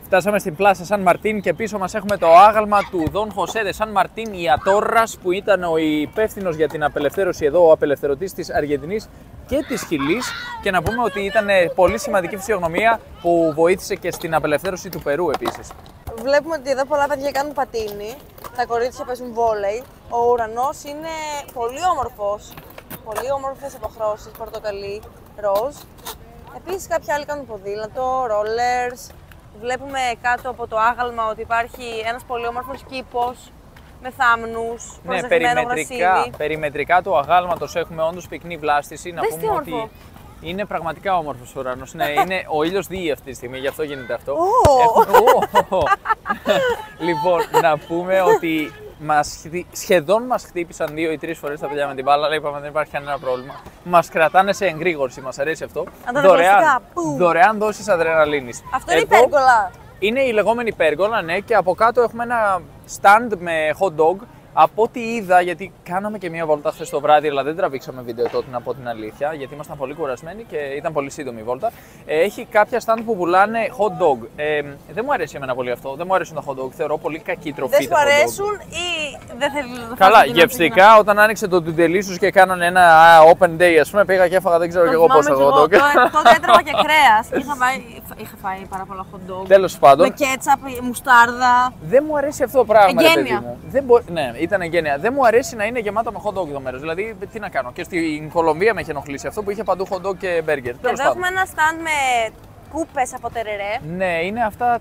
Φτάσαμε στην πλάσα Σαν Μαρτίν και πίσω μας έχουμε το άγαλμα του Δον Χωσέ de Σαν Μαρτίν y Ατόρρας, που ήταν ο υπεύθυνος για την απελευθέρωση εδώ, ο απελευθερωτής της Αργεντινής και της Χιλής. Και να πούμε ότι ήταν πολύ σημαντική φυσιογνωμία που βοήθησε και στην απελευθέρωση του Περού επίσης. Βλέπουμε ότι εδώ πολλά παιδιά κάνουν πατίνι, τα κορίτσια παίζουν βόλεϊ. Ο ουρανός είναι πολύ όμορφος, πολύ όμορφες αποχρώσεις, πορτοκαλί, ροζ. Επίσης κάποιοι άλλοι κάνουν ποδήλατο, rollers. Βλέπουμε κάτω από το άγαλμα ότι υπάρχει ένας πολύ όμορφος κήπος με θάμνους, προσδεχμένο γρασίδι. Περιμετρικά του αγάλματος έχουμε όντως πυκνή βλάστηση. Να πούμε όμορφο. ότι είναι πραγματικά όμορφος ο ουρανός. Ναι, ο ήλιος δύει αυτή τη στιγμή, γι' αυτό γίνεται αυτό. Λοιπόν, να πούμε ότι σχεδόν μας χτύπησαν 2 ή 3 φορές τα παιδιά με την μπάλα, αλλά είπαμε δεν υπάρχει κανένα πρόβλημα. Μας κρατάνε σε εγρήγορση, μας αρέσει αυτό. Δωρεάν δόσεις αδρεναλίνης. Αυτό είναι η πέργολα. Είναι η λεγόμενη πέργολα, ναι, και από κάτω έχουμε ένα stand με hot dog. Από ό,τι είδα, γιατί κάναμε και μία βόλτα χθες το βράδυ, αλλά δεν τραβήξαμε βίντεο τότε, να πω την αλήθεια, γιατί ήμασταν πολύ κουρασμένοι και ήταν πολύ σύντομη η βόλτα. Έχει κάποια stand που πουλάνε hot dog. Δεν μου αρέσει εμένα πολύ αυτό, δεν μου αρέσουν τα hot dog, θεωρώ πολύ κακή τροφή. Δεν σου αρέσουν ή δεν θέλει να το φας? Καλά, γευστικά, όταν άνοιξε το Delicious και κάνανε ένα open day, ας πούμε, πήγα και έφαγα, δεν ξέρω κι εγώ πόσα hot dog. Τότε έτρωγα και κρέας. Είχα φάει πάρα πολλά hot dog. Τέλος πάντων. Με κέτσαπ, μουστάρδα. Δεν μου αρέσει αυτό το πράγμα. Εγγένεια. Ναι, ήταν εγγένεια. Δεν μου αρέσει να είναι γεμάτο με hot dog το μέρος. Δηλαδή, τι να κάνω. Και στην Κολομβία με είχε ενοχλήσει αυτό που είχε παντού hot dog και burger. Εδώ έχουμε ένα stand με κούπες από τερερέ. Ναι, είναι αυτά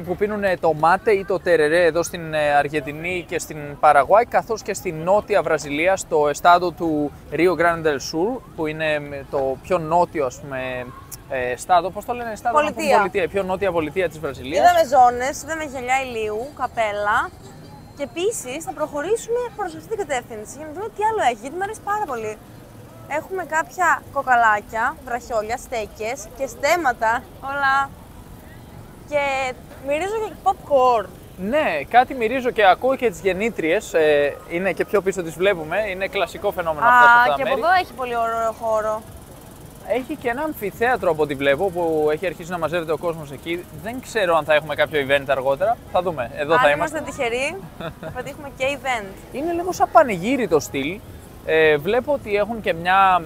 που πίνουν το μάτε ή το τερερέ εδώ στην Αργεντινή και στην Παραγουάη, καθώς και στην νότια Βραζιλία, στο εστάδο του Rio Grande del Sur, που είναι το πιο νότιο, ας πούμε, στάδο, πώς το λένε, στάδο, πολιτεία, η πιο νότια πολιτεία της Βραζιλίας. Είδαμε ζώνες, είδαμε γυαλιά ηλίου, καπέλα και επίσης θα προχωρήσουμε προς αυτή την κατεύθυνση για να δούμε τι άλλο έχει, γιατί μου αρέσει πάρα πολύ. Έχουμε κάποια κοκαλάκια, βραχιόλια, στέκες και στέματα, όλα. Και μυρίζω και popcorn. Ναι, κάτι μυρίζω και ακούω και τις γεννήτριες, είναι και πιο πίσω τις βλέπουμε, είναι κλασικό φαινόμενο αυτό σε αυτά τα μέρη. Και από εδώ έχει πολύ ωραίο χώρο. Έχει και ένα αμφιθέατρο από ό,τι βλέπω που έχει αρχίσει να μαζεύεται ο κόσμος εκεί. Δεν ξέρω αν θα έχουμε κάποιο event αργότερα. Θα δούμε. Εδώ θα είμαστε. Αν είμαστε τυχεροί, θα πετύχουμε και event. Είναι λίγο σαν πανηγύρι το στυλ. Βλέπω ότι έχουν και μια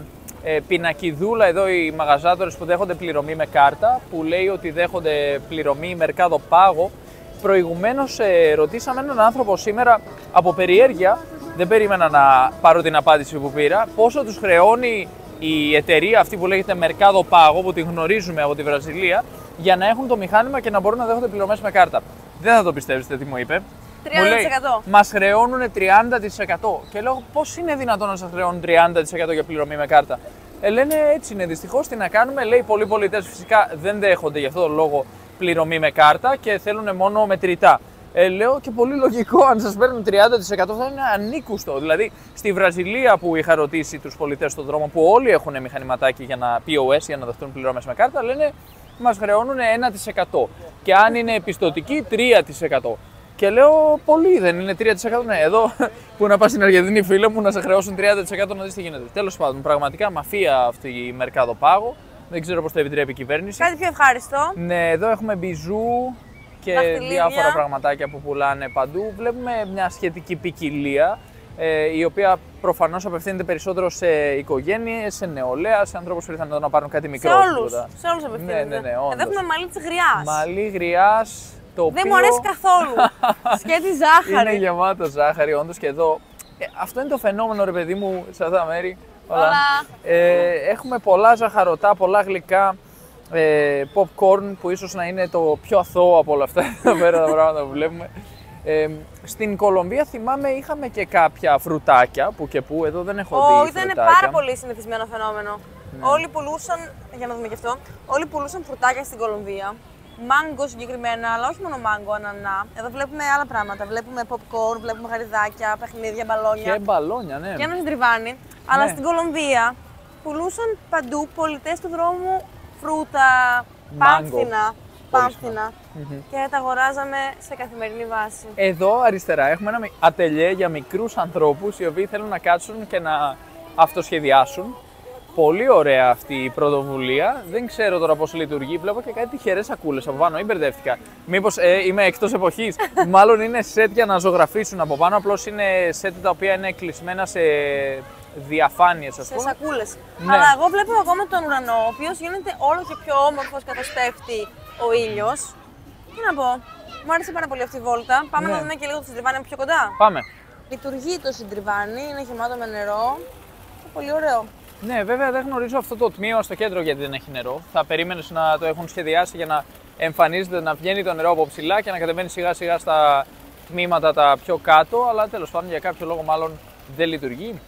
πινακιδούλα εδώ οι μαγαζάτορες που δέχονται πληρωμή με κάρτα, που λέει ότι δέχονται πληρωμή Mercado Pago. Προηγουμένως ρωτήσαμε έναν άνθρωπο σήμερα από περιέργεια, δεν περίμενα να πάρω την απάντηση που πήρα, πόσο τους χρεώνει η εταιρεία αυτή που λέγεται Mercado Pago, που τη γνωρίζουμε από τη Βραζιλία, για να έχουν το μηχάνημα και να μπορούν να δέχονται πληρωμές με κάρτα. Δεν θα το πιστέψετε τι μου είπε. 30%. Μου λέει, μας χρεώνουν 30%. Και λέω, πώς είναι δυνατόν να σας χρεώνουν 30% για πληρωμή με κάρτα? Λένε, έτσι είναι, δυστυχώς, τι να κάνουμε. Λέει, πολλοί πολιτές φυσικά δεν δέχονται γι' αυτό τον λόγο πληρωμή με κάρτα και θέλουν μόνο μετρητά. Λέω και πολύ λογικό, αν σας παίρνουν 30% θα είναι ανήκουστο. Δηλαδή, στη Βραζιλία που είχα ρωτήσει τους πολιτές στον δρόμο, που όλοι έχουν μηχανηματάκι για να POS, για να δεχτούν πληρωμές με κάρτα, λένε μας χρεώνουν 1%. Και αν είναι πιστωτική, 3%. Και λέω, πολύ δεν είναι 3%. Ναι, εδώ που να πας στην Αργεντινή, φίλε μου, να σε χρεώσουν 30% να δεις τι γίνεται. Τέλος πάντων, πραγματικά μαφία αυτή η Mercado Pago. Δεν ξέρω πώς το επιτρέπει η κυβέρνηση. Κάτι πιο ευχάριστο. Ναι, εδώ έχουμε μπιζού και διάφορα πραγματάκια που πουλάνε παντού. Βλέπουμε μια σχετική ποικιλία, η οποία προφανώς απευθύνεται περισσότερο σε οικογένειες, σε νεολαία, σε ανθρώπους που ήρθαν εδώ να πάρουν κάτι μικρό. Σε όλους απευθύνεται. Ναι, εδώ έχουμε μαλλί της γριάς. Μαλλί γριάς, το οποίο... Δεν μου αρέσει καθόλου. Σκέτη ζάχαρη. Είναι γεμάτο ζάχαρη, όντως, και εδώ. Αυτό είναι το φαινόμενο, ρε παιδί μου, σε αυτά τα μέρη. Έχουμε πολλά ζαχαρωτά, πολλά γλυκά. Popcorn, που ίσως να είναι το πιο αθώο από όλα αυτά εδώ πέρα τα πράγματα που βλέπουμε. Στην Κολομβία θυμάμαι είχαμε και κάποια φρουτάκια που και που, εδώ δεν έχω δει φρουτάκια. Ήταν πάρα πολύ συνηθισμένο φαινόμενο. Όλοι πουλούσαν, για να δούμε και αυτό, όλοι πουλούσαν φρουτάκια στην Κολομβία. Μάγκο συγκεκριμένα, αλλά όχι μόνο μάγκο, ανανά. Εδώ βλέπουμε άλλα πράγματα. Βλέπουμε popcorn, βλέπουμε γαριδάκια, παιχνίδια, μπαλόνια. Και μπαλόνια, ναι. Και ένα συντριβάνι. Αλλά στην Κολομβία πουλούσαν παντού πολιτές του δρόμου φρούτα, πάμφθηνα. Και τα αγοράζαμε σε καθημερινή βάση. Εδώ αριστερά έχουμε ένα ατελιέ για μικρούς ανθρώπους οι οποίοι θέλουν να κάτσουν και να αυτοσχεδιάσουν. Πολύ ωραία αυτή η πρωτοβουλία. Δεν ξέρω τώρα πώς λειτουργεί. Βλέπω και κάτι τυχερές σακούλες από πάνω ή μπερδεύτηκα. Μήπως είμαι εκτός εποχής. Μάλλον είναι σετ για να ζωγραφίσουν από πάνω. Απλώς είναι σετ τα οποία είναι κλεισμένα σε διαφάνειες, ας πούμε. Σε σακούλες. Ναι. Αλλά εγώ βλέπω ακόμα τον ουρανό, ο οποίος γίνεται όλο και πιο όμορφος καθώς πέφτει ο ήλιος. Τι να πω. Μου άρεσε πάρα πολύ αυτή η βόλτα. Πάμε Ναι. να δούμε και λίγο το συντριβάνι πιο κοντά. Πάμε. Λειτουργεί το συντριβάνι, είναι γεμάτο με νερό. Πολύ ωραίο. Ναι, βέβαια δεν γνωρίζω αυτό το τμήμα στο κέντρο γιατί δεν έχει νερό. Θα περίμενες να το έχουν σχεδιάσει για να εμφανίζεται, να βγαίνει το νερό από ψηλά και να κατεβαίνει σιγά σιγά στα τμήματα τα πιο κάτω. Αλλά τέλος πάντων για κάποιο λόγο μάλλον δεν λειτουργεί.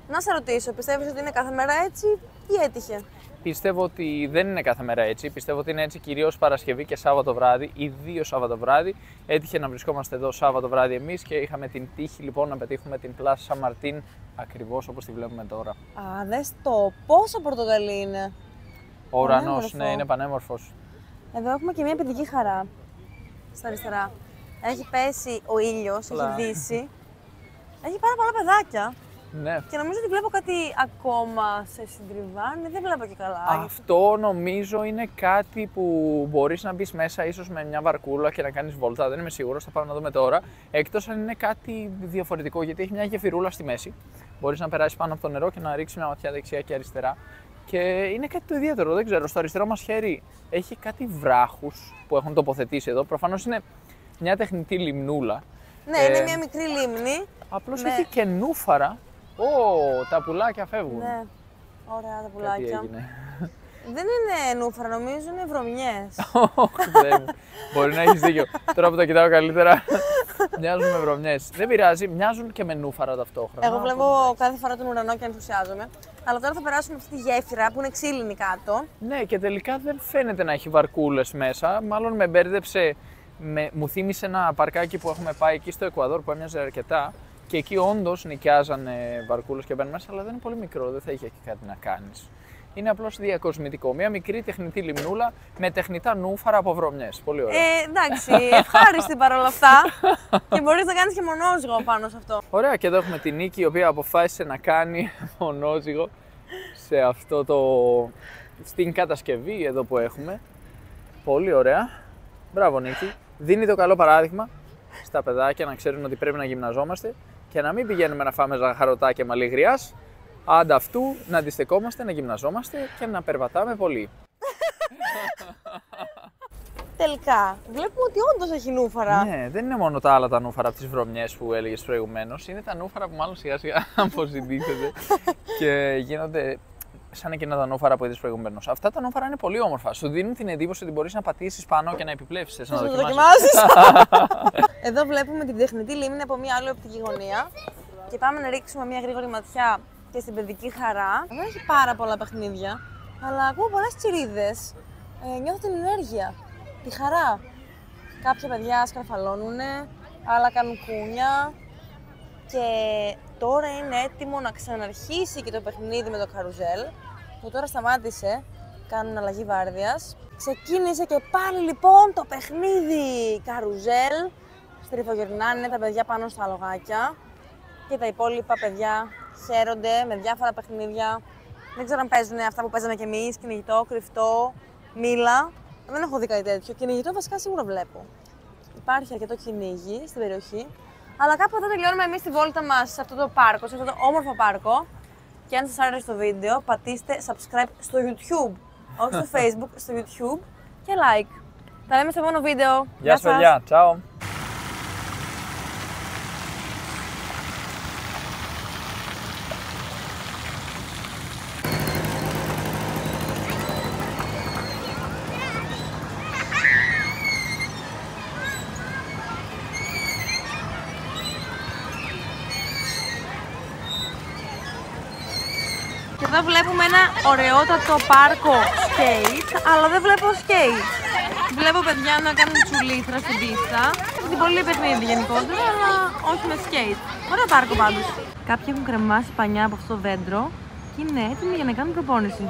Να σε ρωτήσω, πιστεύεις ότι είναι κάθε μέρα έτσι ή έτυχε? Πιστεύω ότι δεν είναι κάθε μέρα έτσι. Πιστεύω ότι είναι έτσι κυρίως Παρασκευή και Σάββατο βράδυ, ιδίως Σάββατο βράδυ. Έτυχε να βρισκόμαστε εδώ Σάββατο βράδυ εμείς και είχαμε την τύχη λοιπόν να πετύχουμε την Πλάσα Σαν Μαρτίν ακριβώς όπως τη βλέπουμε τώρα. Α, δες το. Πόσο πορτοκαλί είναι. Ο ουρανός, Πανέμορφο. ναι, είναι πανέμορφος. Εδώ έχουμε και μια παιδική χαρά. Στα αριστερά. Έχει πέσει ο ήλιος, Καλά. έχει δύσει. Έχει πάρα πολλά παιδάκια. Ναι. Και νομίζω ότι βλέπω κάτι ακόμα σε συντριβάνι. Δεν βλέπω και καλά. Αυτό νομίζω είναι κάτι που μπορείς να μπεις μέσα ίσως με μια βαρκούλα και να κάνεις βόλτα. Δεν είμαι σίγουρος, θα πάμε να δούμε τώρα. Εκτός αν είναι κάτι διαφορετικό, γιατί έχει μια γεφυρούλα στη μέση. Μπορείς να περάσεις πάνω από το νερό και να ρίξεις μια ματιά δεξιά και αριστερά. Και είναι κάτι το ιδιαίτερο, δεν ξέρω. Στο αριστερό μας χέρι έχει κάτι βράχους που έχουν τοποθετήσει εδώ. Προφανώς είναι μια τεχνητή λιμνούλα. Ναι, είναι μια μικρή λίμνη. Απλώς Ναι. έχει και νούφαρα. Τα πουλάκια φεύγουν. Ναι, ωραία τα Κάτι πουλάκια. έγινε. Δεν είναι νούφαρα, νομίζω είναι βρωμιές. Όχι, Θεέ μου. Μπορεί να έχεις δίκιο. Τώρα που το κοιτάω καλύτερα, μοιάζουν με βρωμιές. Δεν πειράζει, μοιάζουν και με νούφαρα ταυτόχρονα. Εγώ βλέπω κάθε φορά τον ουρανό και ενθουσιάζομαι. Αλλά τώρα θα περάσουμε αυτή τη γέφυρα που είναι ξύλινη κάτω. Ναι, και τελικά δεν φαίνεται να έχει βαρκούλες μέσα. Μάλλον με μπέρδεψε, μου θύμισε ένα παρκάκι που έχουμε πάει εκεί στο Εκουαδόρ που έμοιαζε αρκετά. Και εκεί όντως νοικιάζανε βαρκούλες και μπαίνουν μέσα, αλλά δεν είναι πολύ μικρό, δεν θα είχε και κάτι να κάνεις. Είναι απλώς διακοσμητικό. Μια μικρή τεχνητή λιμνούλα με τεχνητά νούφαρα από βρωμιές. Πολύ ωραία. Εντάξει, ευχάριστη παρόλα αυτά. Και μπορείς να κάνεις και μονόζυγο πάνω σε αυτό. Ωραία, και εδώ έχουμε την Νίκη η οποία αποφάσισε να κάνει μονόζυγο σε αυτό το... στην κατασκευή εδώ που έχουμε. Πολύ ωραία. Μπράβο Νίκη. Δίνει το καλό παράδειγμα στα παιδάκια να ξέρουν ότι πρέπει να γυμναζόμαστε και να μην πηγαίνουμε να φάμε ζαχαρωτά και μαλλί γριάς. Ανταυτού να αντιστεκόμαστε, να γυμναζόμαστε και να περπατάμε πολύ. Τελικά, βλέπουμε ότι όντως έχει νούφαρα. Ναι, δεν είναι μόνο τα άλλα τα νούφαρα από τις βρωμιές που έλεγες προηγουμένως. Είναι τα νούφαρα που μάλλον σιγά σιγά αποσυντήθεται και γίνονται σαν εκείνα τα νούφαρα που είδες προηγουμένως. Αυτά τα νούφαρα είναι πολύ όμορφα. Σου δίνουν την εντύπωση ότι μπορείς να πατήσεις πάνω και να επιπλέψεις. Θες να το δοκιμάσεις. Εδώ βλέπουμε την τεχνητή λίμνη από μια άλλη οπτική γωνία. Και πάμε να ρίξουμε μια γρήγορη ματιά και στην παιδική χαρά. Δεν έχει πάρα πολλά παιχνίδια, αλλά ακούω πολλές τσιρίδες. Νιώθω την ενέργεια, τη χαρά. Κάποια παιδιά σκαρφαλώνουν, άλλα κάνουν κούνια. Και τώρα είναι έτοιμο να ξαναρχίσει και το παιχνίδι με το καρουζέλ, που τώρα σταμάτησε, κάνουν αλλαγή βάρδιας. Ξεκίνησε και πάλι λοιπόν το παιχνίδι καρουζέλ. Στριφογυρνάνε τα παιδιά πάνω στα αλογάκια και τα υπόλοιπα παιδιά χαίρονται με διάφορα παιχνίδια. Δεν ξέρω αν παίζουν αυτά που παίζαμε κι εμείς, κυνηγητό, κρυφτό, μήλα. Δεν έχω δει κάτι τέτοιο. Κυνηγητό βασικά σίγουρα βλέπω. Υπάρχει αρκετό κυνήγι στην περιοχή. Αλλά κάπου εδώ τελειώνουμε εμείς τη βόλτα μας σε αυτό το πάρκο, σε αυτό το όμορφο πάρκο. Και αν σας άρεσε το βίντεο, πατήστε subscribe στο YouTube, όχι στο Facebook, στο YouTube και like. Τα λέμε στο επόμενο βίντεο. Γεια σας παιδιά, τσάω. Και εδώ βλέπουμε ένα ωραιότατο πάρκο skate, αλλά δεν βλέπω skate. Βλέπω παιδιά να κάνουν τσουλήθρα στην πίστα. Την πολύ παιχνίδι γενικότερα, αλλά όχι με skate. Ωραίο πάρκο πάντως. Κάποιοι έχουν κρεμάσει πανιά από αυτό το δέντρο και είναι έτοιμοι για να κάνουν προπόνηση.